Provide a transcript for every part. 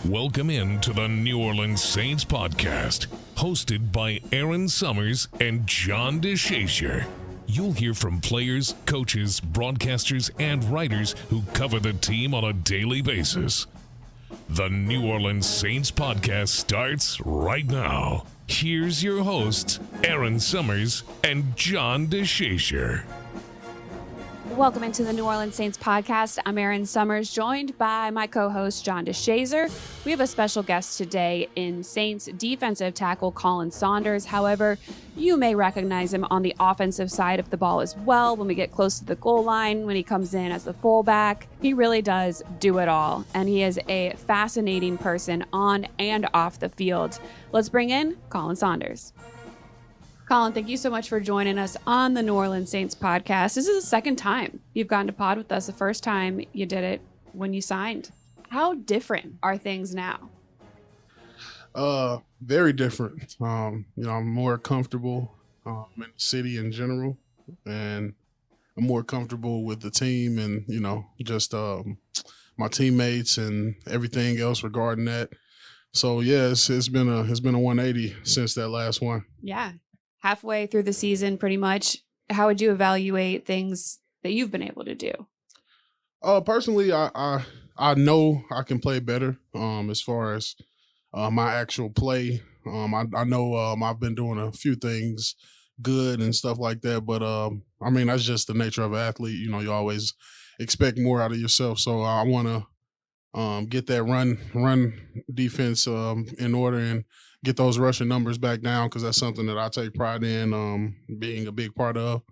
Welcome in to the New Orleans Saints podcast, hosted by Erin Summers and John DeShazier. You'll hear from players, coaches, broadcasters, and writers who cover the team on a daily basis. The New Orleans Saints podcast starts right now. Here's your hosts, Erin Summers and John DeShazier. Welcome into the New Orleans Saints podcast. I'm Erin Summers, joined by my co-host, John DeShazier. We have a special guest today in Saints defensive tackle Khalen Saunders. However, you may recognize him on the offensive side of the ball as well when we get close to the goal line, when he comes in as the fullback. He really does do it all, and he is a fascinating person on and off the field. Let's bring in Khalen Saunders. Khalen, thank you so much for joining us on the New Orleans Saints podcast. This is the second time you've gotten to pod with us. The first time you did it when you signed. How different are things now? Very different. I'm more comfortable in the city in general, and I'm more comfortable with the team and, just my teammates and everything else regarding that. So yeah, it's been a 180 since that last one. Yeah. Halfway through the season, pretty much. How would you evaluate things that you've been able to do? Personally, I know I can play better. As far as my actual play, I know I've been doing a few things good and stuff like that. But that's just the nature of an athlete. You always expect more out of yourself. So I want to get that run defense in order and get those rushing numbers back down, because that's something that I take pride in being a big part of.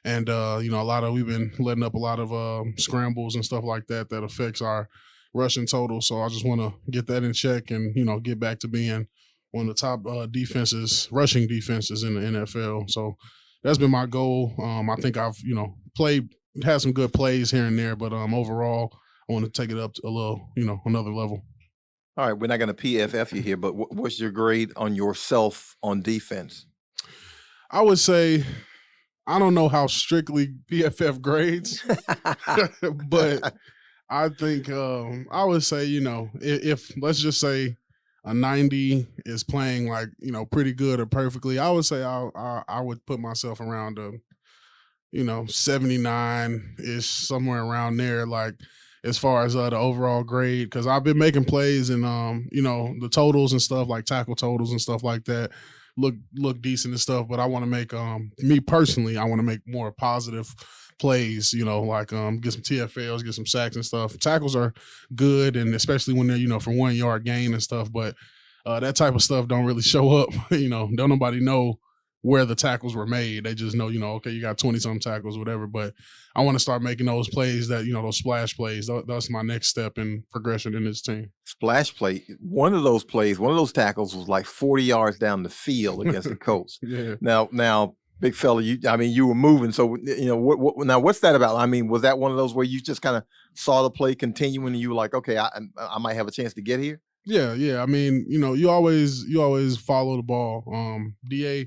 And, we've been letting up a lot of scrambles and stuff like that affects our rushing total. So I just want to get that in check and, get back to being one of the top rushing defenses in the NFL. So that's been my goal. I think I've, had some good plays here and there, but overall, I want to take it up to a little, another level. All right, we're not going to PFF you here, but what's your grade on yourself on defense? I would say, I don't know how strictly PFF grades, but I think I would say, if let's just say a 90 is playing like, pretty good or perfectly, I would say I would put myself around 79-ish, somewhere around there, like, as far as the overall grade, because I've been making plays and, the totals and stuff, like tackle totals and stuff like that look decent and stuff. But I want to make, me personally, I want to make more positive plays, get some TFLs, get some sacks and stuff. Tackles are good, and especially when they're, for 1 yard gain and stuff. But that type of stuff don't really show up. Don't nobody know where the tackles were made. They just know, okay, you got 20-something tackles, whatever. But I want to start making those plays that, those splash plays. That's my next step in progression in this team. Splash play. One of those tackles was like 40 yards down the field against the Colts. Yeah. Now, big fella, you were moving. So, what's that about? I mean, was that one of those where you just kind of saw the play continuing and you were like, okay, I might have a chance to get here? Yeah. You always follow the ball. DA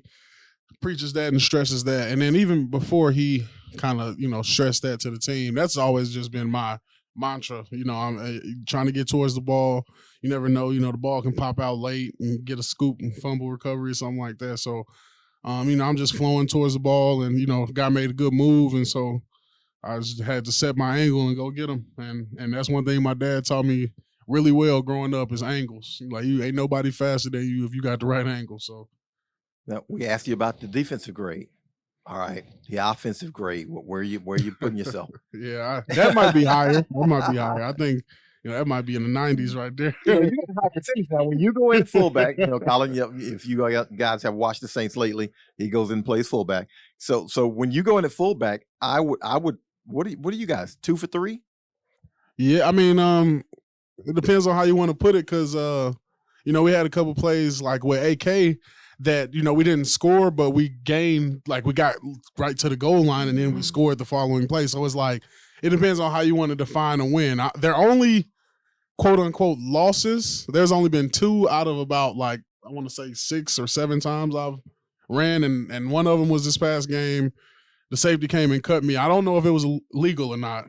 preaches that and stresses that. And then even before he kind of, stressed that to the team, that's always just been my mantra. I'm trying to get towards the ball. You never know, the ball can pop out late and get a scoop and fumble recovery or something like that. So, I'm just flowing towards the ball and, guy made a good move. And so I just had to set my angle and go get him. And that's one thing my dad taught me really well growing up is angles. Like, you ain't nobody faster than you if you got the right angle. So. Now, we asked you about the defensive grade. All right, the offensive grade. Where are you putting yourself? Yeah, that might be higher. That might be higher. I think that might be in the 90s right there. Now, when you go in fullback, Khalen, if you guys have watched the Saints lately, he goes in and plays fullback. So when you go in at fullback, I would. What are you guys? 2 for 3? Yeah, it depends on how you want to put it, because we had a couple plays like with AK that, we didn't score, but we gained, like we got right to the goal line and then we scored the following play. So it's like, it depends on how you want to define a win. They're only quote unquote losses. There's only been 2 out of about, like, I want to say 6 or 7 times I've ran. And one of them was this past game. The safety came and cut me. I don't know if it was legal or not.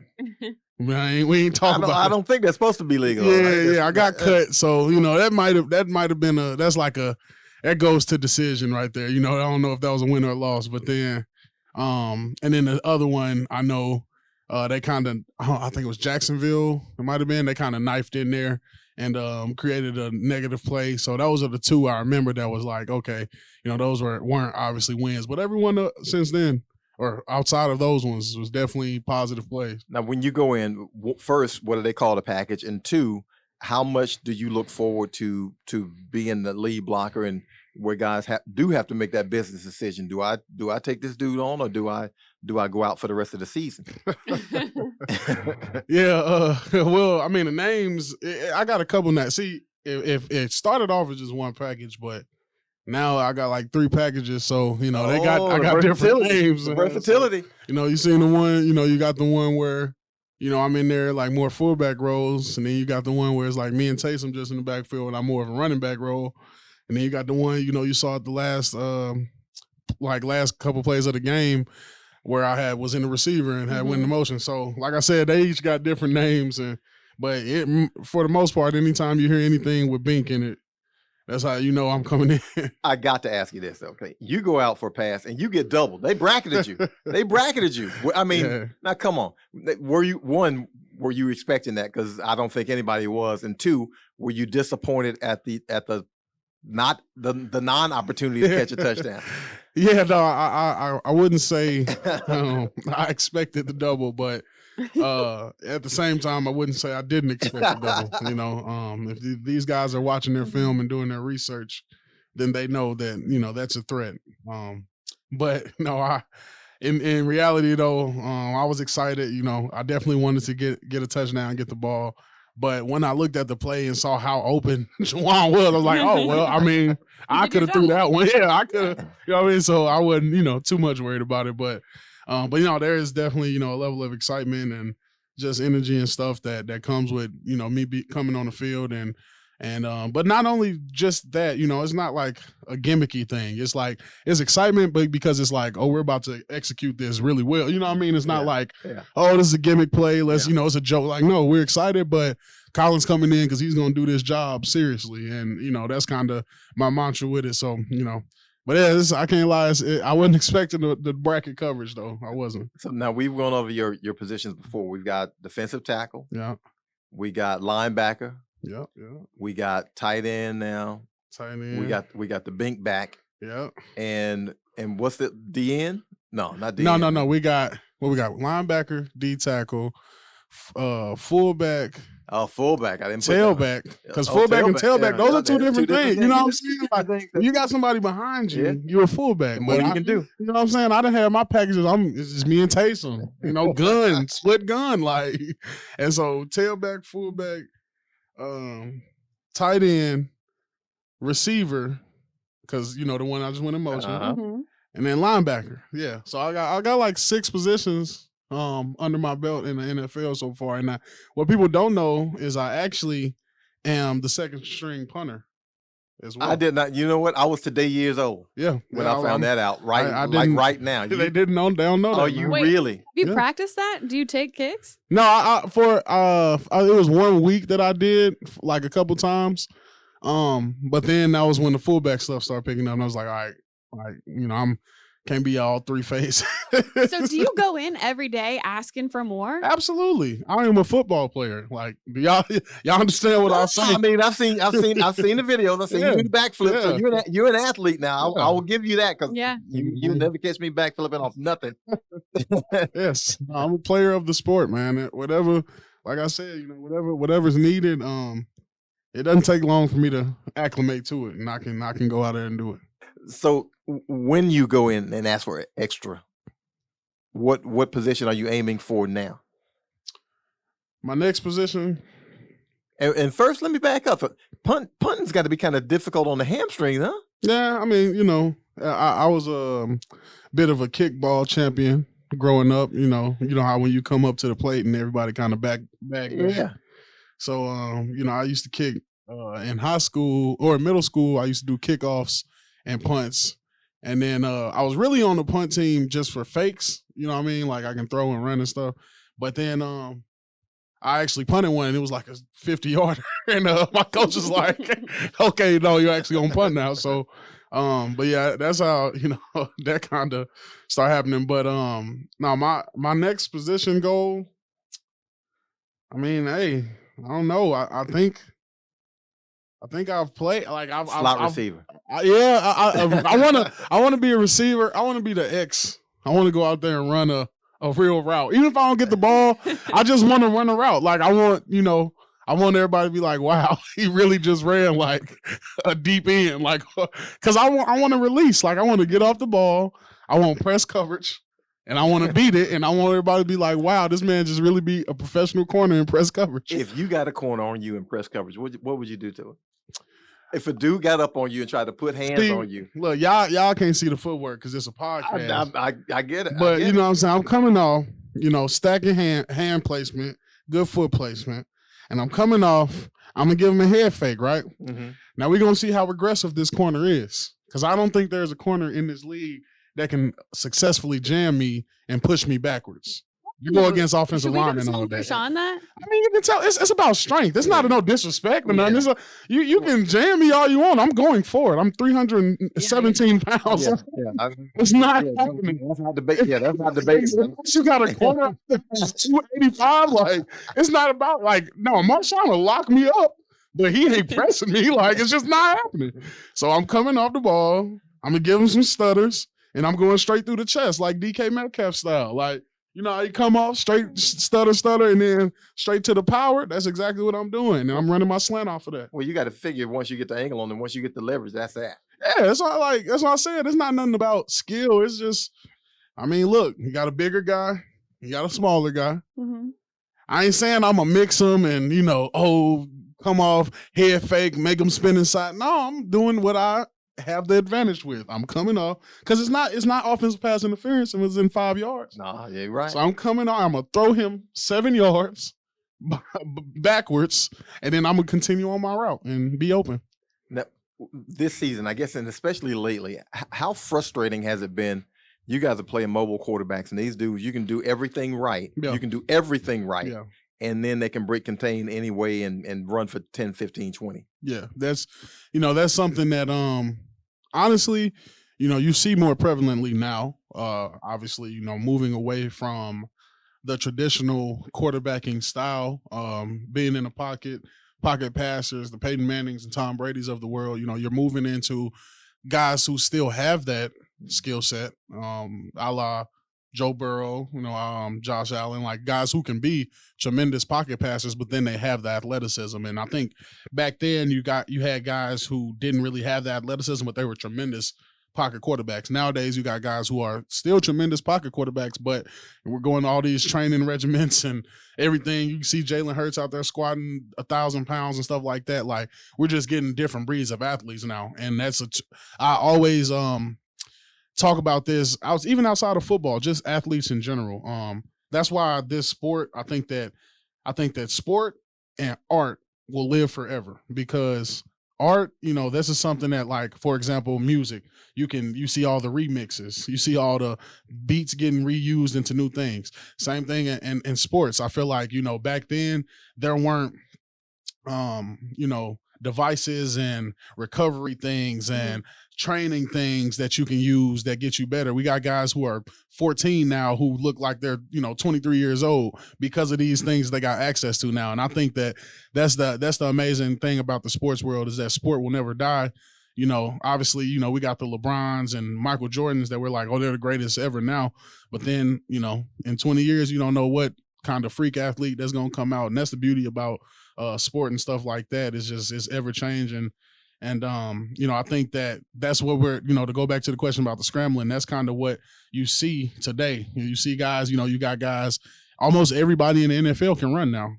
Man, we ain't talking about. I don't think that's supposed to be legal. Yeah, right? I got cut, so that might have been that goes to decision right there. I don't know if that was a win or a loss, but then, and then the other one I know, they kind of, I think it was Jacksonville. It might have been they kind of knifed in there and created a negative play. So those are the two I remember that was like, okay, those weren't obviously wins, but everyone since then, or outside of those ones, was definitely positive plays. Now, when you go in, first, what do they call the package? And two, how much do you look forward to being the lead blocker and where guys do have to make that business decision? Do I take this dude on, or do I go out for the rest of the season? Yeah, well, I mean, the names, I got a couple now. See, if it started off as just one package, but now I got like 3 packages, so I got different names. Versatility. So, you seen the one, you got the one where, I'm in there like more fullback roles, and then you got the one where it's like me and Taysom just in the backfield, and I'm more of a running back role, and then you got the one, you saw at the last couple plays of the game where I was in the receiver and had win the motion. So, like I said, they each got different names, but for the most part, anytime you hear anything with Bink in it, that's how I'm coming in. I got to ask you this, okay? You go out for a pass and you get doubled. They bracketed you. I mean, Now come on. Were you expecting that? Because I don't think anybody was. And 2, were you disappointed at the non-opportunity to catch a touchdown? Yeah, no, I wouldn't say I expected the double, but at the same time, I wouldn't say I didn't expect the double. If these guys are watching their film and doing their research, then they know that that's a threat. But no, in reality though, I was excited. I definitely wanted to get a touchdown and get the ball. But when I looked at the play and saw how open Juwan was, I was like, oh, well, I mean, I could have threw that one. Yeah, I could have, So I wasn't, too much worried about it. But there is definitely, a level of excitement and just energy and stuff that comes with, me coming on the field but not only just that, it's not like a gimmicky thing. It's like, it's excitement, but because it's like, oh, we're about to execute this really well. You know what I mean? It's not oh, this is a gimmick play. Let's, it's a joke. Like, no, we're excited, but Khalen's coming in because he's going to do this job seriously. And, that's kind of my mantra with it. So, but yeah, I can't lie. I wasn't expecting the bracket coverage though. I wasn't. So now we've gone over your positions before. We've got defensive tackle. Yeah. We got linebacker. Yeah. We got tight end now. Tight end. We got the Bink back. Yeah. And what's the D end? No, not D end. No. We got linebacker, D tackle, fullback. Oh, fullback. I didn't put tailback. Because fullback and tailback, those are two different things. You know what I'm saying? Like, when you got somebody behind you, you're a fullback. What you can do? You know what I'm saying? I done had my packages. It's just me and Taysom. Gun, split gun, like. And so tailback, fullback, tight end, receiver, because the one I just went in motion, and then linebacker. Yeah, so I got like 6 positions under my belt in the NFL so far, and what people don't know is I actually am the second string punter as well. I did not. You know what? I was today years old. Yeah, when I found that out. Right, right now. They didn't know. They don't know. Oh, you really? Have you practiced that? Do you take kicks? No, it was 1 week that I did like a couple times, but then that was when the fullback stuff started picking up, and I was like, all right, I'm can't be all 3 phases. So do you go in every day asking for more? Absolutely. I am a football player. Like, do y'all understand what I'm saying? I mean, I've seen the videos. I've seen you do the backflip. Yeah. So you're an athlete now. I will give you that because you you never catch me backflipping off nothing. Yes, I'm a player of the sport, man. Whatever, like I said, whatever's needed. It doesn't take long for me to acclimate to it, and I can go out there and do it. So when you go in and ask for extra, what position are you aiming for now? My next position. And first, let me back up. Punting's got to be kind of difficult on the hamstring, huh? Yeah, I mean, I was a bit of a kickball champion growing up. You know how when you come up to the plate and everybody kind of back. Yeah. So I used to kick in high school or middle school. I used to do kickoffs and punts. And then I was really on the punt team just for fakes. You know what I mean? Like I can throw and run and stuff. But then I actually punted one and it was like a 50-yarder. And my coach was like, okay, no, you're actually on punt now. So, but yeah, that's how, that kind of start happening. But no, my next position goal, I mean, hey, I don't know. I think I've played like Slot receiver. I want to be a receiver. I want to be the X. I want to go out there and run a real route. Even if I don't get the ball, I just want to run a route. Like I want everybody to be like, wow, he really just ran like a deep end. Like, cause I want to release. Like I want to get off the ball. I want press coverage and I want to beat it. And I want everybody to be like, wow, this man just really be a professional corner in press coverage. If you got a corner on you in press coverage, what would you do to it? If a dude got up on you and tried to put hands on you. Look, y'all can't see the footwork because it's a podcast. I get it. But you know what I'm saying? I'm coming off, stacking hand placement, good foot placement. And I'm coming off, I'm going to give him a head fake, right? Mm-hmm. Now we're going to see how aggressive this corner is. Because I don't think there's a corner in this league that can successfully jam me and push me backwards. You go against offensive linemen all day. Sean that? I mean, you can tell it's about strength. It's not no disrespect or nothing. It's you can jam me all you want. I'm going for it. I'm 317 pounds. It's not happening. That's not debate. Yeah, that's not debate. You got a corner that's 285. Like, it's not about no, Marshawn will lock me up, but he ain't pressing me. Like, it's just not happening. So I'm coming off the ball. I'm gonna give him some stutters, and I'm going straight through the chest, like DK Metcalf style. Like, you come off straight stutter, and then straight to the power. That's exactly what I'm doing, and I'm running my slant off of that. Well, you got to figure once you get the angle on them, once you get the leverage, that's that. Yeah, that's what I said. It's not nothing about skill. It's just, I mean, look, you got a bigger guy, you got a smaller guy. Mm-hmm. I ain't saying I'm gonna mix them and come off head fake, make them spin inside. No, I'm doing what I have the advantage with. I'm coming off because it's not offensive pass interference and it's in 5 yards. Nah, yeah, right. So I'm coming off. I'm gonna throw him 7 yards backwards, and then I'm gonna continue on my route and be open. Now, this season, I guess, and especially lately, how frustrating has it been? You guys are playing mobile quarterbacks, and these dudes, you can do everything right. Yeah. You can do everything right. Yeah. And then they can break contain anyway and run for 10, 15, 20. Yeah, that's something that honestly, you see more prevalently now. Obviously, moving away from the traditional quarterbacking style, being in the pocket passers, the Peyton Mannings and Tom Brady's of the world. You're moving into guys who still have that skill set, a la Joe Burrow, Josh Allen, like guys who can be tremendous pocket passers, but then they have the athleticism. And I think back then you had guys who didn't really have the athleticism, but they were tremendous pocket quarterbacks. Nowadays you got guys who are still tremendous pocket quarterbacks, but we're going to all these training regiments and everything. You can see Jalen Hurts out there squatting 1,000 pounds and stuff like that. Like, we're just getting different breeds of athletes now. And I always talk about this. Even outside of football, just athletes in general. That's why this sport, I think that sport and art will live forever, because art, this is something that, like, for example, music, you see all the remixes, you see all the beats getting reused into new things. Same thing in sports. I feel like, back then there weren't, devices and recovery things and training things that you can use that get you better. We got guys who are 14 now who look like they're 23 years old because of these things they got access to now. And I think that that's the amazing thing about the sports world, is that sport will never die. Obviously, we got the LeBrons and Michael Jordans that we're like, oh, they're the greatest ever now. But then, in 20 years, you don't know what kind of freak athlete that's going to come out. And that's the beauty about sport and stuff like that. It's ever changing. And, I think that's what we're, to go back to the question about the scrambling, that's kind of what you see today. You see guys, you got guys, almost everybody in the NFL can run now.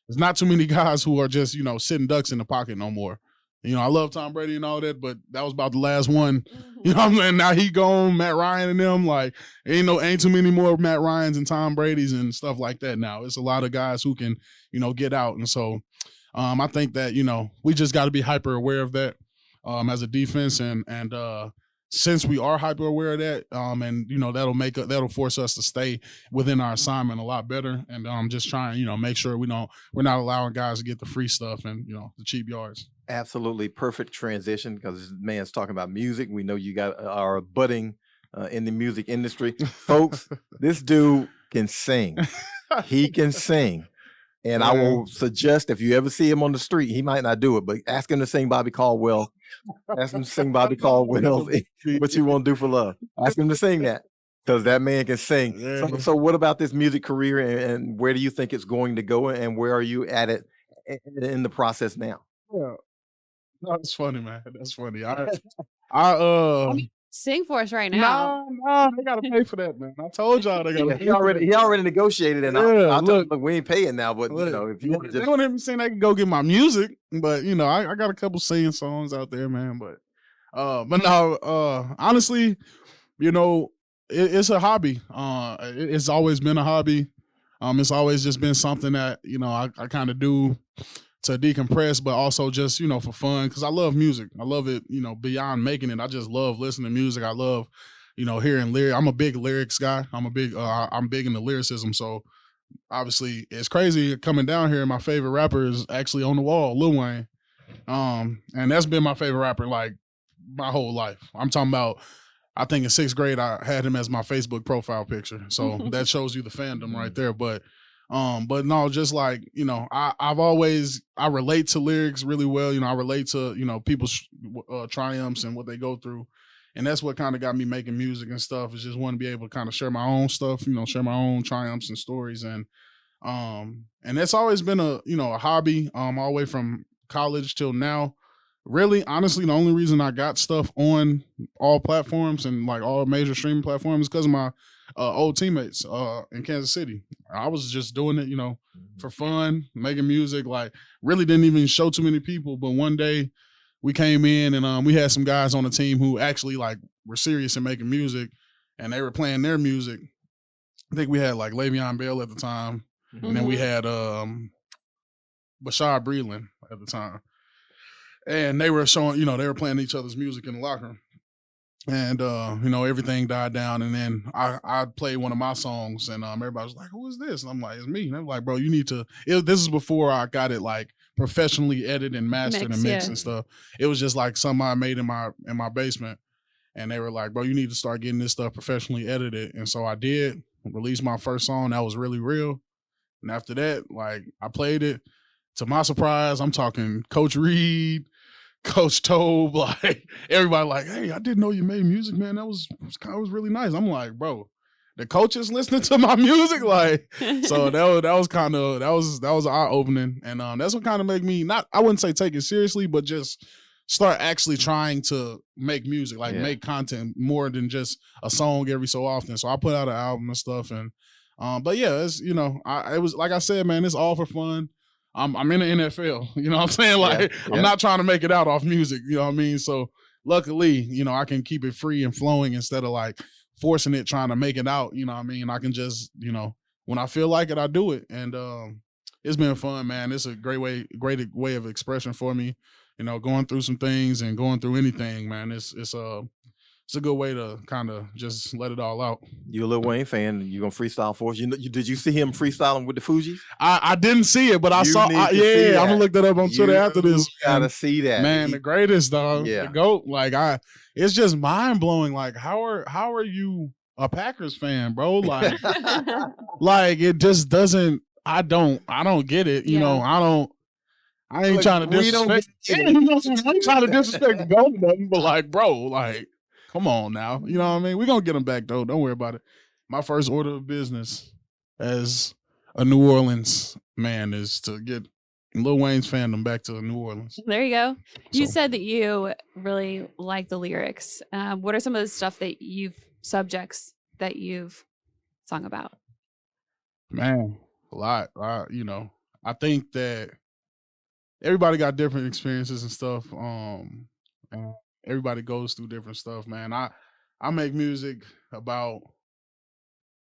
There's not too many guys who are just, sitting ducks in the pocket no more. I love Tom Brady and all that, but that was about the last one. Now he gone, Matt Ryan and them. Like, ain't too many more Matt Ryans and Tom Brady's and stuff like that now. It's a lot of guys who can, get out. And so I think that, we just got to be hyper aware of that as a defense and since we are hyper aware of that, and that'll force us to stay within our assignment a lot better, and just trying, make sure we're not allowing guys to get the free stuff and the cheap yards. Absolutely perfect transition, because this man's talking about music. We know you got are budding in the music industry, folks. This dude can sing. He can sing. And I will suggest, if you ever see him on the street, he might not do it, but ask him to sing Bobby Caldwell. Ask him to sing Bobby Caldwell. What you want to do for love? Ask him to sing that, because that man can sing. So what about this music career, and where do you think it's going to go, and where are you at it in the process now? Yeah, no, that's funny, man. That's funny. Sing for us right now. No, they gotta pay for that, man. I told y'all they gotta. He already negotiated, and I look, we ain't paying now. But if you want to, they don't even saying they can go get my music, but I got a couple singing songs out there, man. But no, honestly, it's a hobby. It's always been a hobby. It's always just been something that I kind of do to decompress, but also just for fun, because I love music. I love it, beyond making it. I just love listening to music. I love hearing lyrics. I'm a big lyrics guy. I'm big into lyricism. So obviously it's crazy coming down here. My favorite rapper is actually on the wall, Lil Wayne, and that's been my favorite rapper like my whole life. I'm talking about, I think in 6th grade I had him as my Facebook profile picture, so that shows you the fandom right there. But no, just like, I relate to lyrics really well. I relate to, people's triumphs and what they go through. And that's what kind of got me making music and stuff, is just want to be able to kind of share my own stuff, share my own triumphs and stories. And that's always been a hobby, all the way from college till now. Really, honestly, the only reason I got stuff on all platforms and like all major streaming platforms is because of my old teammates in Kansas City. I was just doing it, for fun, making music. Like, really didn't even show too many people. But one day we came in and we had some guys on the team who actually like were serious in making music, and they were playing their music. I think we had like Le'Veon Bell at the time, and then we had Bashar Breeland at the time. And they were showing, they were playing each other's music in the locker room. And, everything died down. And then I played one of my songs, and everybody was like, who is this? And I'm like, it's me. And they're like, bro, you need to, this is before I got it like professionally edited and mastered and mixed and stuff. It was just like something I made in my basement. And they were like, bro, you need to start getting this stuff professionally edited. And so I did, released my first song. That was really real. And after that, like, I played it. To my surprise, I'm talking Coach Reed, Coach Tobe, like everybody like, hey, I didn't know you made music, man. That was really nice. I'm like, bro, the coach is listening to my music, like, so that was eye opening, and that's what kind of made me I wouldn't say take it seriously, but just start actually trying to make music, like make content more than just a song every so often. So I put out an album and stuff, and but yeah, it's it was like I said, man, it's all for fun. I'm in the NFL, you know what I'm saying? Like, I'm not trying to make it out off music, you know what I mean? So luckily, I can keep it free and flowing instead of like forcing it, trying to make it out, you know what I mean? I can just, when I feel like it, I do it. And it's been fun, man. It's a great way of expression for me, going through some things and going through anything, man. It's a good way to kind of just let it all out. You a Lil Wayne fan? You gonna freestyle for us? Did you see him freestyling with the Fugees? I didn't see it, but I saw. I'm gonna look that up on Twitter after this. Gotta see that, man. The greatest, dog. Yeah, the GOAT. Like it's just mind blowing. Like how are you a Packers fan, bro? Like like it just doesn't. I don't get it. I ain't trying to disrespect. I ain't trying to disrespect the GOAT, nothing. But like, bro, like. Come on now. You know what I mean? We're going to get them back, though. Don't worry about it. My first order of business as a New Orleans man is to get Lil Wayne's fandom back to New Orleans. There you go. You said that you really like the lyrics. What are some of the subjects that you've sung about? Man, a lot. I think that everybody got different experiences and stuff. And everybody goes through different stuff, man. I make music about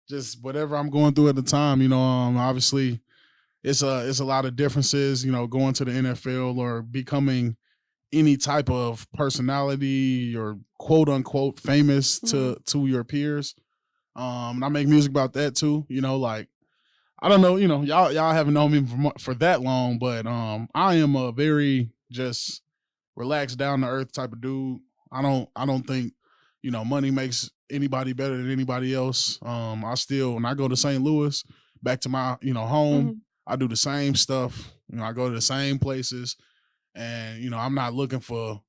just whatever I'm going through at the time. Obviously it's a lot of differences, going to the NFL or becoming any type of personality or quote unquote famous to your peers. And I make music about that too. You know, like I don't know, you know, y'all haven't known me for that long, but I am a very just relaxed, down to earth type of dude. I don't think, you know, money makes anybody better than anybody else. I still, when I go to St. Louis, back to my, you know, home, I do the same stuff. You know, I go to the same places, and you know, I'm not looking for,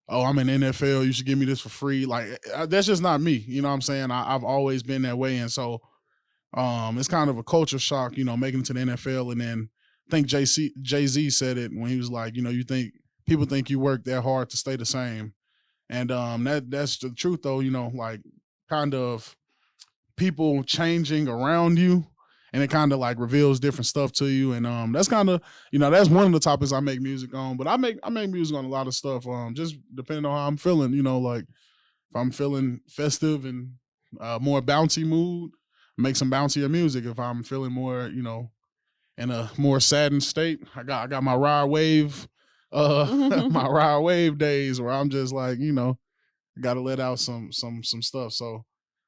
oh, I'm in the NFL, you should give me this for free. Like that's just not me. You know what I'm saying? I've always been that way, and so it's kind of a culture shock, you know, making it to the NFL. And then I think Jay-Z said it when he was like, you know, people think you work that hard to stay the same. And that's the truth though, you know, like kind of people changing around you, and it kind of like reveals different stuff to you. And that's kind of, you know, that's one of the topics I make music on. But I make music on a lot of stuff, just depending on how I'm feeling, you know, like if I'm feeling festive and more bouncy mood, make some bouncier music. If I'm feeling more, you know, in a more saddened state, I got my ride wave, my ride wave days where I'm just like, you know, got to let out some stuff. So,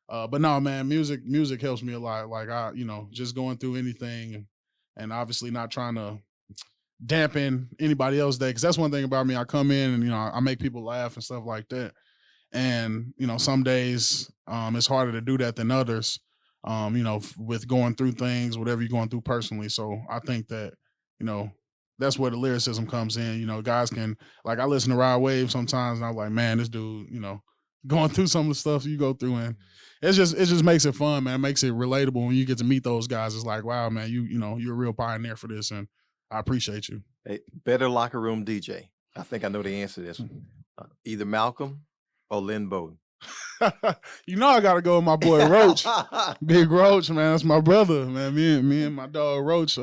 but no, man, music helps me a lot. Like I, you know, just going through anything, and obviously not trying to dampen anybody else's day, because that's one thing about me. I come in and, you know, I make people laugh and stuff like that. And, you know, some days it's harder to do that than others, you know, with going through things, whatever you're going through personally. So I think that, you know, that's where the lyricism comes in. You know, guys can, like, I listen to Ride Wave sometimes and I'm like, man, this dude, you know, going through some of the stuff you go through, and it just makes it fun, man. It makes it relatable when you get to meet those guys. It's like, wow, man, you know, you're a real pioneer for this, and I appreciate you. Hey, better locker room DJ. I think I know the answer to this one. Either Malcolm or Lynn Bowden. You know I gotta go with my boy Roach. Big Roach, man. That's my brother, man. Me and my dog Roach.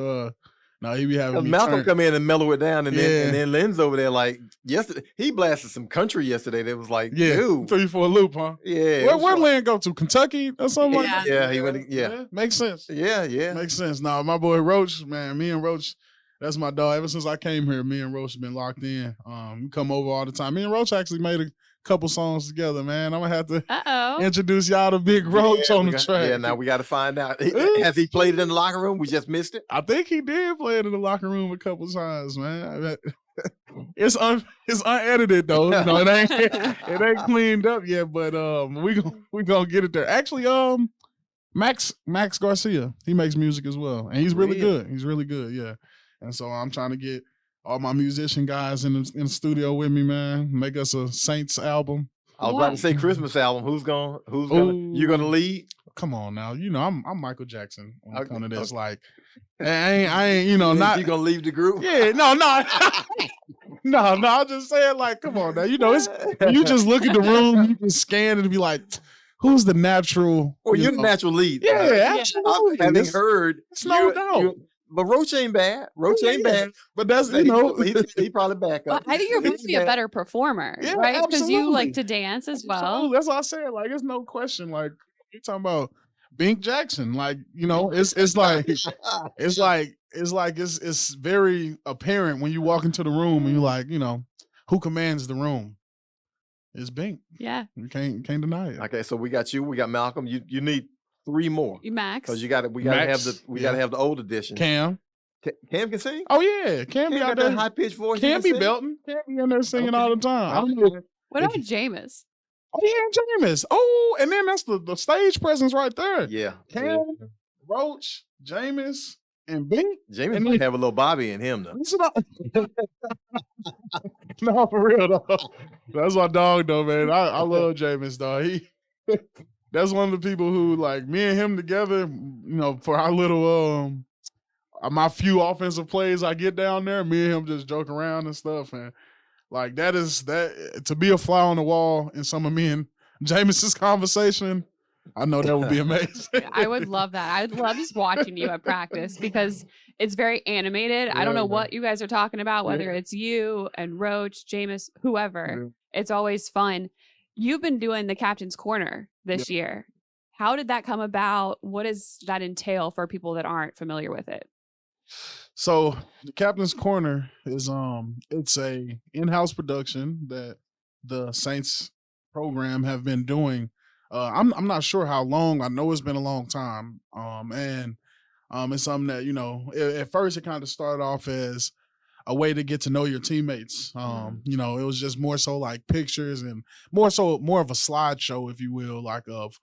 No, he be having me Malcolm come in and mellow it down, and then Lynn's over there like yesterday. He blasted some country yesterday. That was like, dude, threw you for a loop, huh? Yeah. Where Lynn go to? Kentucky or something like that? Yeah, he went. Yeah, makes sense. Yeah, makes sense. Now my boy Roach, man. Me and Roach. That's my dog. Ever since I came here, me and Roach have been locked in. We come over all the time. Me and Roach actually made a couple songs together, man. I'm gonna have to introduce y'all to Big Roach on the track. Yeah, now we got to find out. Has he played it in the locker room? We just missed it. I think he did play it in the locker room a couple times, man. It's unedited though. You know, it ain't cleaned up yet, but we gonna get it there. Actually, Max Garcia, he makes music as well, and he's really good. He's really good, yeah. And so I'm trying to get all my musician guys in the studio with me, man. Make us a Saints album. I was about to say Christmas album. Who's gonna you gonna lead? Come on now. You know, I'm Michael Jackson when it comes to this. Like I ain't, you know, not you gonna leave the group? Yeah, no. No, I'm just saying, like, come on now. You know, it's when you just look at the room, you can scan it and be like, who's the natural? Well, you're the natural lead. Yeah, absolutely. Having heard, it's no doubt. But Roach ain't bad. Roach ain't bad. But that's, you know. He probably back up. Well, I think you're going to be a better performer, right? Because you like to dance as well. Absolutely. That's what I said. Like, it's no question. Like, you're talking about Bink Jackson. Like, you know, it's very apparent when you walk into the room and you're like, you know, who commands the room? It's Bink. Yeah. You can't deny it. Okay, so we got you. We got Malcolm. You need 3 more. Max. Because we gotta have the old edition. Cam can sing? Oh yeah. Cam be out there. High pitched voice. Cam be belting. Cam be in there singing all the time. I don't know. What about Jameis? Oh yeah, Jameis. Oh, and then that's the stage presence right there. Yeah. Cam, Roach, Jameis, and Bink. Jameis might have a little Bobby in him though. No, for real though. That's my dog though, man. I love Jameis, dog. That's one of the people who, like, me and him together, you know, for our little, my few offensive plays I get down there, me and him just joke around and stuff. And, like, that to be a fly on the wall in some of me and Jameis's conversation, I know that would be amazing. I would love that. I would love just watching you at practice because it's very animated. I don't know what you guys are talking about, whether it's you and Roach, Jameis, whoever. It's always fun. You've been doing the Captain's Corner this year. How did that come about? What does that entail for people that aren't familiar with it? So the Captain's Corner is it's a in-house production that the Saints program have been doing. I'm not sure how long. I know it's been a long time. And it's something that at first it kind of started off as a way to get to know your teammates. It was just more so like pictures and more of a slideshow, if you will, like of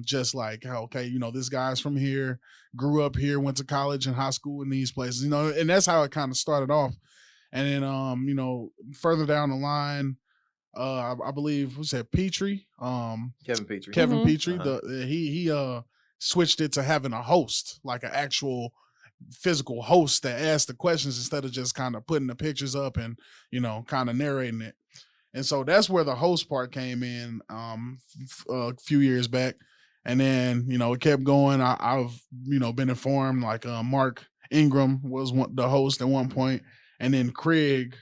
just like how, okay, this guy's from here, grew up here, went to college and high school in these places, and that's how it kind of started off. And then further down the line, I believe who said Petrie, Kevin Petrie. Kevin Petrie, he switched it to having a host, like an actual physical host that asked the questions instead of just kind of putting the pictures up and kind of narrating it. And so that's where the host part came in a few years back. And then it kept going. I've been informed like Mark Ingram was the host at one point, and then Craig,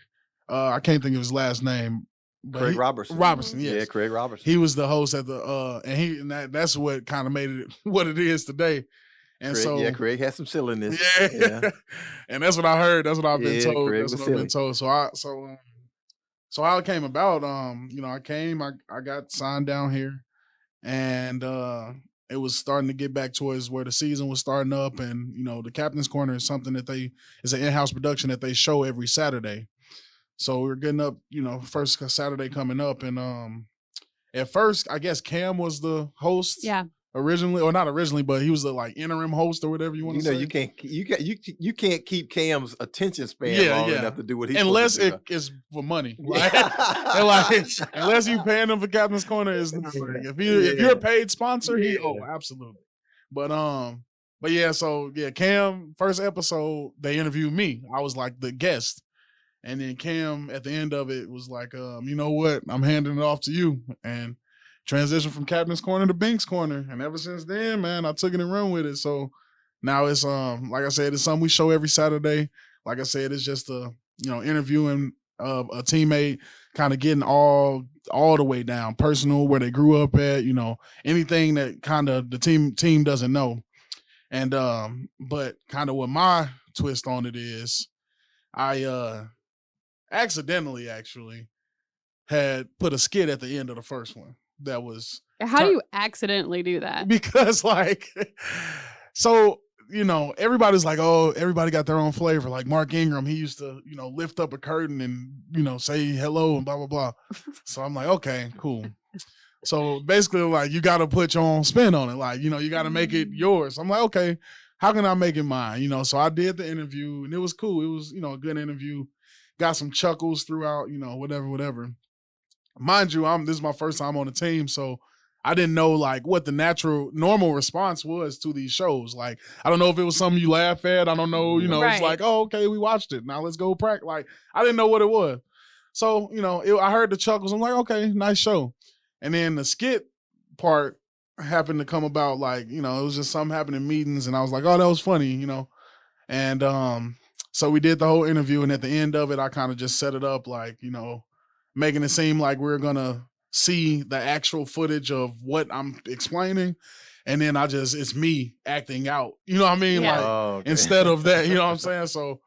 I can't think of his last name. Craig Robertson. Robertson, yes. Yeah, Craig Robertson. He was the host at the and that's what kind of made it what it is today. And Craig, Craig has some silliness. Yeah. And that's what I heard. That's what I've been told. Craig that's what I've been told. So how it came about, I got signed down here, and it was starting to get back towards where the season was starting up, and the Captain's Corner is something that is an in-house production that they show every Saturday. So we're getting up, first Saturday coming up, and at first I guess Cam was the host. Yeah. Originally, or not originally, but he was the like interim host or whatever you want to say. You can't keep Cam's attention span long enough to do what he's unless supposed to it is for money. Like, unless you paying him for Captain's Corner, is if you're a paid sponsor, absolutely. But yeah, so yeah, Cam first episode they interviewed me. I was like the guest, and then Cam at the end of it was like, you know what, I'm handing it off to you, and transition from Captain's Corner to Bink's Corner. And ever since then, man, I took it and run with it. So now it's like I said, it's something we show every Saturday. Like I said, it's just interviewing a teammate, kind of getting all the way down, personal, where they grew up at, anything that kind of the team doesn't know. And but kind of what my twist on it is, I accidentally actually had put a skit at the end of the first one. That was how do you accidentally do that? Because so everybody's like, oh, everybody got their own flavor. Like Mark Ingram, he used to lift up a curtain and say hello and blah blah blah. So I'm like, okay, cool. So basically, like, you got to put your own spin on it. Like, you got to make it yours. I'm like, okay, how can I make it mine? So I did the interview, and it was cool. It was a good interview. Got some chuckles throughout. Whatever. Mind you, this is my first time on the team, so I didn't know like what the normal response was to these shows. Like, I don't know if it was something you laugh at. I don't know, Right. It's like, oh, okay, we watched it. Now let's go practice. Like, I didn't know what it was. So, I heard the chuckles. I'm like, okay, nice show. And then the skit part happened to come about, like, it was just something happened in meetings, and I was like, oh, that was funny, And so we did the whole interview, and at the end of it, I kind of just set it up like, making it seem like we're going to see the actual footage of what I'm explaining. And then it's me acting out, you know what I mean? Yeah. Like, instead of that, you know what I'm saying? So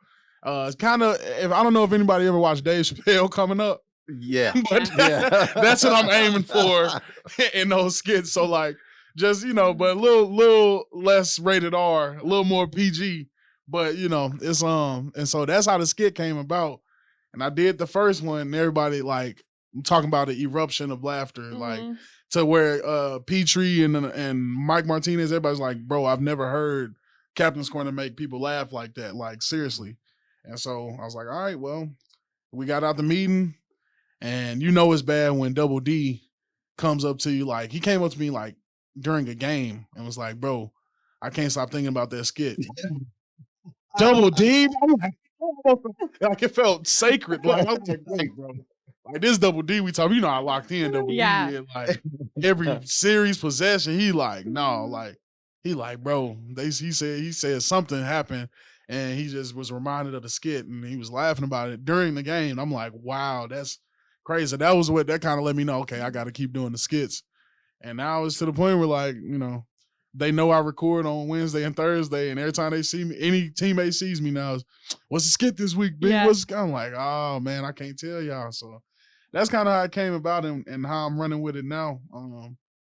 it's kind of, I don't know if anybody ever watched Dave Chappelle Coming Up. Yeah. But that's what I'm aiming for in those skits. So like, just, but a little less rated R, a little more PG, but it's, and so that's how the skit came about. And I did the first one, and everybody, like, I'm talking about an eruption of laughter, like, to where Petrie and Mike Martinez, everybody's like, bro, I've never heard Captain's Corner make people laugh like that, like, seriously. And so I was like, all right, well, we got out the meeting, and it's bad when Double D comes up to you, like, he came up to me, like, during a game and was like, bro, I can't stop thinking about that skit. Double D? Like, it felt sacred. Like, I was like, wait, bro. Like, this Double D we talk, I locked in Double D. And like, every series possession, he like, no, like, he like, bro, he said something happened, and he just was reminded of the skit, and he was laughing about it during the game. I'm like, wow, that's crazy. That kind of let me know, okay, I got to keep doing the skits. And now it's to the point where, like, they know I record on Wednesday and Thursday, and every time they see me, any teammate sees me now, what's the skit this week, big? Yeah. I'm like, oh man, I can't tell y'all. So that's kind of how it came about and how I'm running with it now.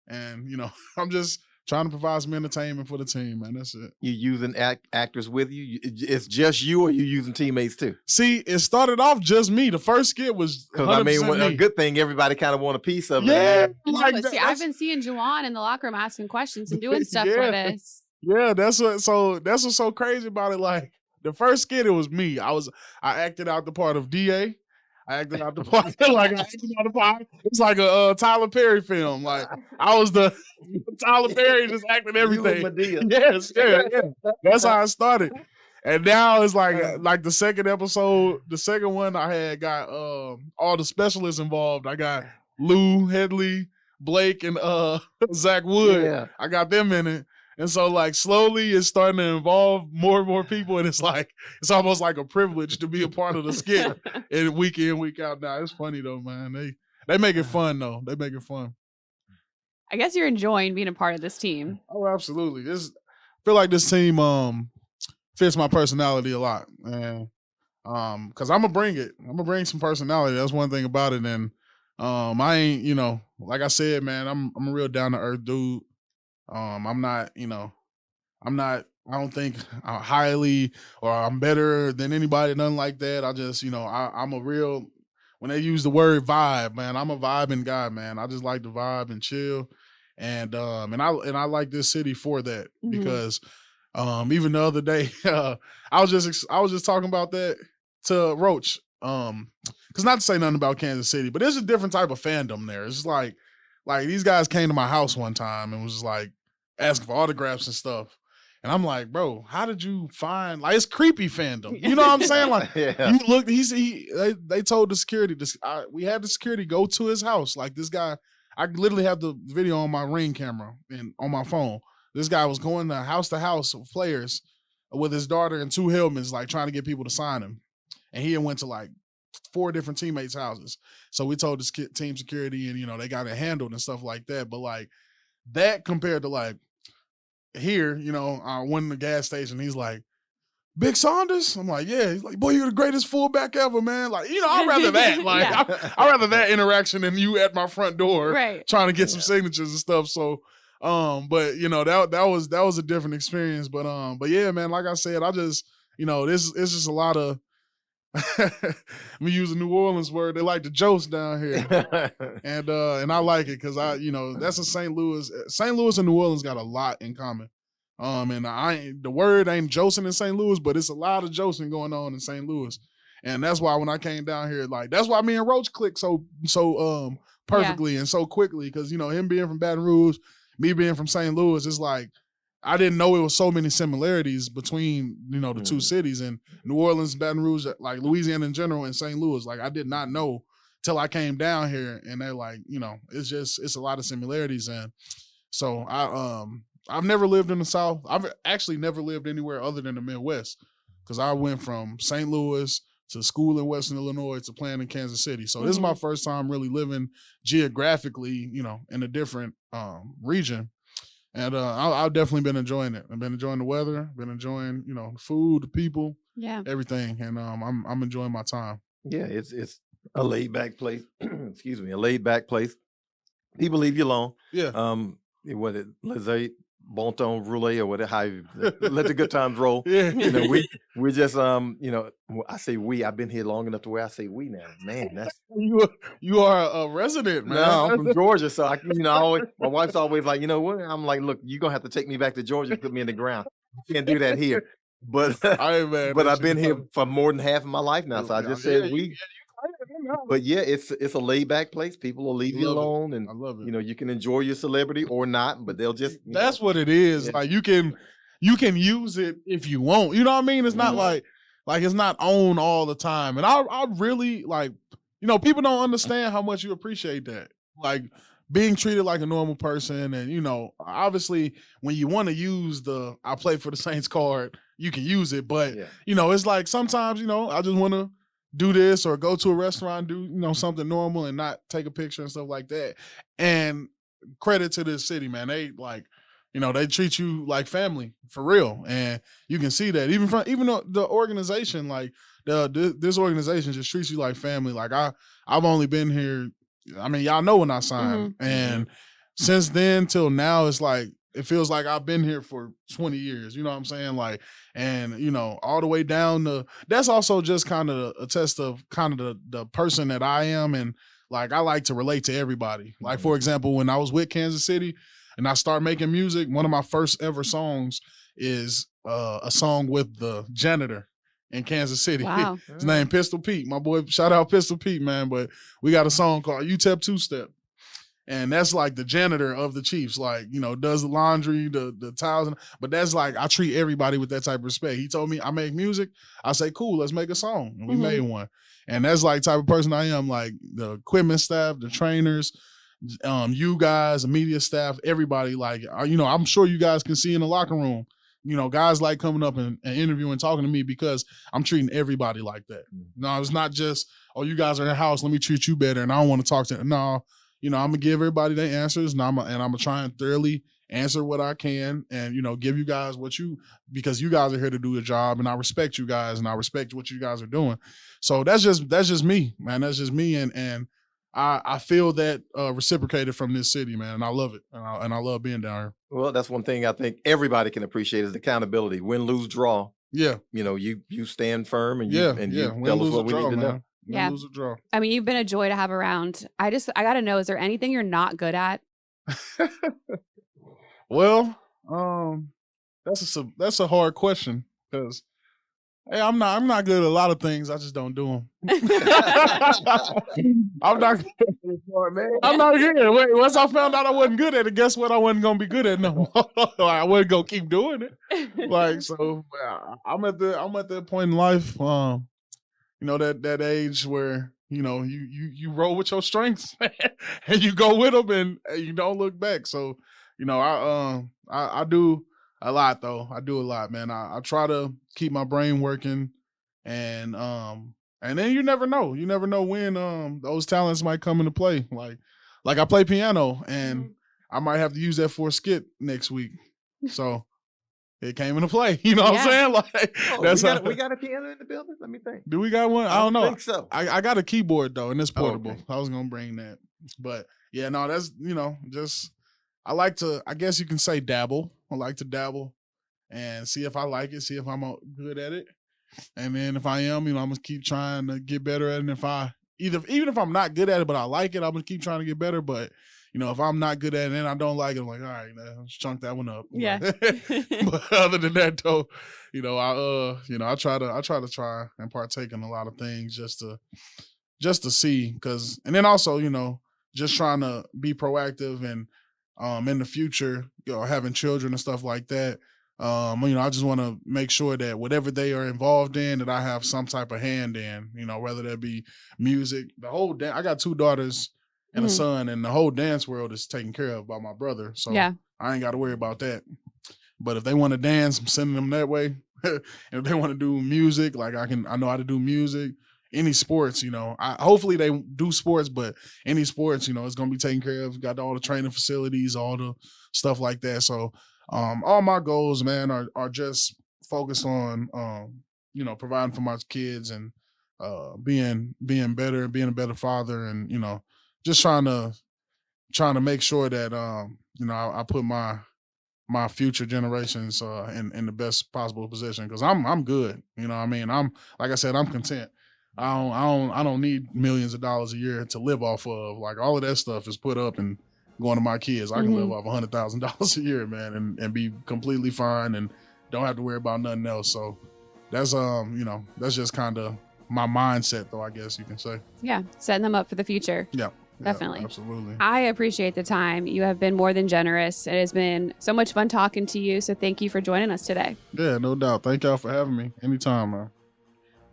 And you know, I'm just trying to provide some entertainment for the team, man. That's it. You using actors with you? It's just you, or you using teammates too? See, it started off just me. The first skit was 100% because I mean, me. a good thing everybody kind of want a piece of it. Yeah, No, but see, I've been seeing Juwan in the locker room asking questions and doing stuff with us. Yeah, that's what's so crazy about it. Like the first skit, it was me. I acted out the part of DA. I acted out the part It's like a Tyler Perry film. Like I was the Tyler Perry just acting everything. Yes, yeah. That's how I started. And now it's like the second episode, the second one I had got all the specialists involved. I got Lou Headley, Blake, and Zach Wood. Yeah. I got them in it. And so like slowly it's starting to involve more and more people. And it's almost like a privilege to be a part of the skit and week in, week out. Now it's funny though, man. They make it fun though. They make it fun. I guess you're enjoying being a part of this team. Oh, absolutely. I feel like this team fits my personality a lot. And because I'm gonna bring it. I'm gonna bring some personality. That's one thing about it. And I ain't, you know, like I said, man, I'm a real down to earth dude. I'm not, you know, I don't think I'm highly or I'm better than anybody, nothing like that. I just, you know, I'm a real, when they use the word vibe, man, I'm a vibing guy, man. I just like to vibe and chill. And I like this city for that because even the other day, I was just talking about that to Roach. Cause not to say nothing about Kansas City, but there's a different type of fandom there. It's just like these guys came to my house one time and was just like asking for autographs and stuff. And I'm like, bro, how did you find, like, it's creepy fandom. You know what I'm saying? Like, you look, they told the security, we had the security go to his house. Like this guy, I literally have the video on my Ring camera and on my phone. This guy was going to house of players with his daughter and 2 helmets, like trying to get people to sign him. And he went to like 4 different teammates' houses. So we told the team security and, you know, they got it handled and stuff like that. But like that compared to like here, you know, I went in the gas station. He's like, Big Saunders? I'm like, yeah. He's like, boy, you're the greatest fullback ever, man. Like, you know, I'd rather that. Like, I'd rather that interaction than you at my front door trying to get some signatures and stuff. So, but you know, that was a different experience. But yeah, man, like I said, I just, you know, it's just a lot of, me use a New Orleans word. They like to joust down here, and I like it because you know, that's a St. Louis and New Orleans got a lot in common. And the word ain't jousting in St. Louis, but it's a lot of jousting going on in St. Louis, and that's why when I came down here, like that's why me and Roach clicked so perfectly and so quickly because you know him being from Baton Rouge, me being from St. Louis, it's like. I didn't know it was so many similarities between, you know, the two cities and New Orleans, Baton Rouge, like Louisiana in general, and St. Louis. Like I did not know till I came down here, and they're like, you know, it's a lot of similarities. And so I've never lived in the South. I've actually never lived anywhere other than the Midwest because I went from St. Louis to school in Western Illinois to playing in Kansas City. So this is my first time really living geographically, you know, in a different region. And I've definitely been enjoying it. I've been enjoying the weather, been enjoying, you know, the food, the people, everything. And I'm enjoying my time. Yeah, it's a laid back place. Excuse me, a laid back place. People leave you alone. Yeah. What it Lizzie bon ton roulé or whatever, how you let the good times roll. Yeah. You know, we're just you know, I say we. I've been here long enough to where I say we now. Man, that's you are a resident, man. No, I'm from Georgia, so I, you know, my wife's always like, you know what? I'm like, look, you're gonna have to take me back to Georgia and put me in the ground. You can't do that here. But but I've been here for more than half of my life now, so I just said we. But yeah, it's a laid back place. People will leave you alone, and I love it. You know, you can enjoy your celebrity or not, but they'll just. That's what it is. Yeah. Like you can use it if you want. You know what I mean? It's not like it's not on all the time. And I really like, you know, people don't understand how much you appreciate that. Like being treated like a normal person, and you know, obviously when you want to use the "I play for the Saints" card, you can use it. But you know, it's like sometimes, you know, I just want to do this or go to a restaurant, do, you know, something normal and not take a picture and stuff like that. And credit to this city, man. They like, they treat you like family for real, and you can see that even though the organization, like this organization, just treats you like family. Like I've only been here. I mean, y'all know when I signed, and since then till now, it's like it feels like I've been here for 20 years. You know what I'm saying? Like, and all the way down to that's also just kind of a test of kind of the person that I am, and like I like to relate to everybody. Like for example, when I was with Kansas City and I started making music, one of my first ever songs is a song with the janitor in Kansas City. Wow. His name Pistol Pete. My boy, shout out Pistol Pete, man. But we got a song called UTEP Two Step. And that's like the janitor of the Chiefs, like, does the laundry, the towels. But that's like, I treat everybody with that type of respect. He told me I make music. I say, cool, let's make a song. And we made one. And that's like type of person I am, like the equipment staff, the trainers, you guys, the media staff, everybody. Like, I'm sure you guys can see in the locker room, guys like coming up and interviewing, talking to me because I'm treating everybody like that. No, it's not just, oh, you guys are in the house, let me treat you better. And I don't want to talk to, no. I'm gonna give everybody their answers, and I'm gonna try and thoroughly answer what I can, and give you guys because you guys are here to do the job, and I respect you guys, and I respect what you guys are doing. So that's just me, man. That's just me, and I feel that reciprocated from this city, man, and I love it, and I love being down here. Well, that's one thing I think everybody can appreciate is the accountability. Win, lose, draw. Yeah, you stand firm, and you Win, tell lose, us what we draw, need to man. know. Yeah. Lose or draw. I mean, you've been a joy to have around. I got to know, is there anything you're not good at? Well, that's a hard question because hey, I'm not good at a lot of things. I just don't do them. I'm not good. Wait, once I found out I wasn't good at it, guess what? I wasn't gonna be good at it no more. I wasn't gonna keep doing it. Like so, I'm at that point in life. That age where you roll with your strengths and you go with them and you don't look back. So I do a lot though. I do a lot, man. I try to keep my brain working, and then you never know. You never know when those talents might come into play. Like I play piano, and I might have to use that for a skit next week. So. It came into play. You know what I'm saying? Like that's we got a piano in the building. Let me think. Do we got one? I don't know. I think so. I got a keyboard though, and it's portable. Okay. I was gonna bring that, but yeah, no, that's just I like to. I guess you can say dabble. I like to dabble and see if I like it, see if I'm good at it, and then if I am, I'm gonna keep trying to get better at it. And if even if I'm not good at it, but I like it, I'm gonna keep trying to get better. But if I'm not good at it and I don't like it, I'm like, all right, let's chunk that one up. Yeah. But other than that, though, I try to and partake in a lot of things just to see, and then also, just trying to be proactive and in the future, having children and stuff like that. I just want to make sure that whatever they are involved in, that I have some type of hand in, whether that be music, I got 2 daughters and a son, and the whole dance world is taken care of by my brother. So I ain't got to worry about that. But if they want to dance, I'm sending them that way. If they want to do music, like I know how to do music. Any sports, hopefully they do sports, but any sports, it's going to be taken care of. Got all the training facilities, all the stuff like that. So all my goals, man, are just focused on, providing for my kids and being better, being a better father, and, just trying to make sure that I put my future generations in the best possible position, because I'm good. I mean, I'm like I said, I'm content. I don't need millions of dollars a year to live off of. Like all of that stuff is put up and going to my kids. I can live off $100,000 a year, man, and be completely fine and don't have to worry about nothing else. So that's that's just kind of my mindset, though, I guess you can say. Yeah, setting them up for the future. Yeah. Definitely. Yeah, absolutely. I appreciate the time. You have been more than generous. It has been so much fun talking to you. So thank you for joining us today. Yeah, no doubt. Thank y'all for having me. Anytime, man.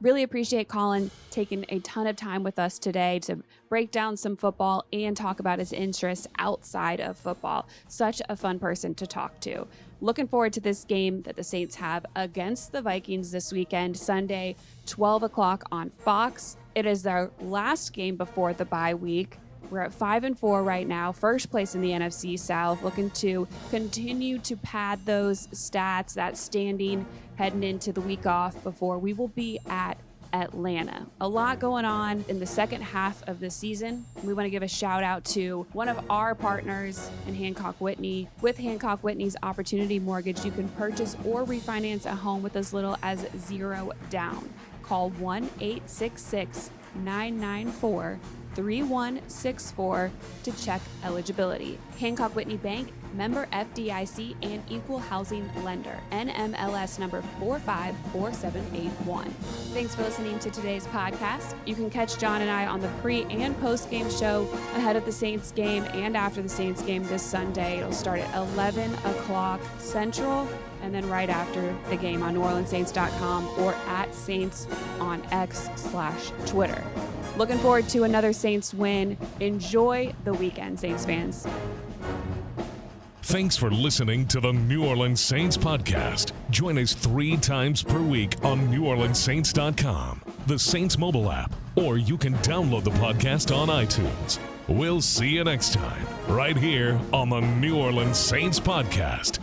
Really appreciate Khalen taking a ton of time with us today to break down some football and talk about his interests outside of football. Such a fun person to talk to. Looking forward to this game that the Saints have against the Vikings this weekend, Sunday, 12 o'clock on Fox. It is their last game before the bye week. We're at 5-4 right now, first place in the NFC South, looking to continue to pad those stats, that standing heading into the week off before we will be at Atlanta. A lot going on in the second half of the season. We want to give a shout out to one of our partners in Hancock Whitney. With Hancock Whitney's Opportunity Mortgage, you can purchase or refinance a home with as little as $0 down. Call 1-866-994-3164 to check eligibility. Hancock Whitney Bank, member FDIC, and equal housing lender. NMLS number 454781. Thanks for listening to today's podcast. You can catch John and I on the pre and post game show ahead of the Saints game and after the Saints game this Sunday. It'll start at 11 o'clock Central, and then right after the game on NewOrleansSaints.com or at Saints on X/Twitter. Looking forward to another Saints win. Enjoy the weekend, Saints fans. Thanks for listening to the New Orleans Saints podcast. Join us 3 times per week on NewOrleansSaints.com, the Saints mobile app, or you can download the podcast on iTunes. We'll see you next time, right here on the New Orleans Saints podcast.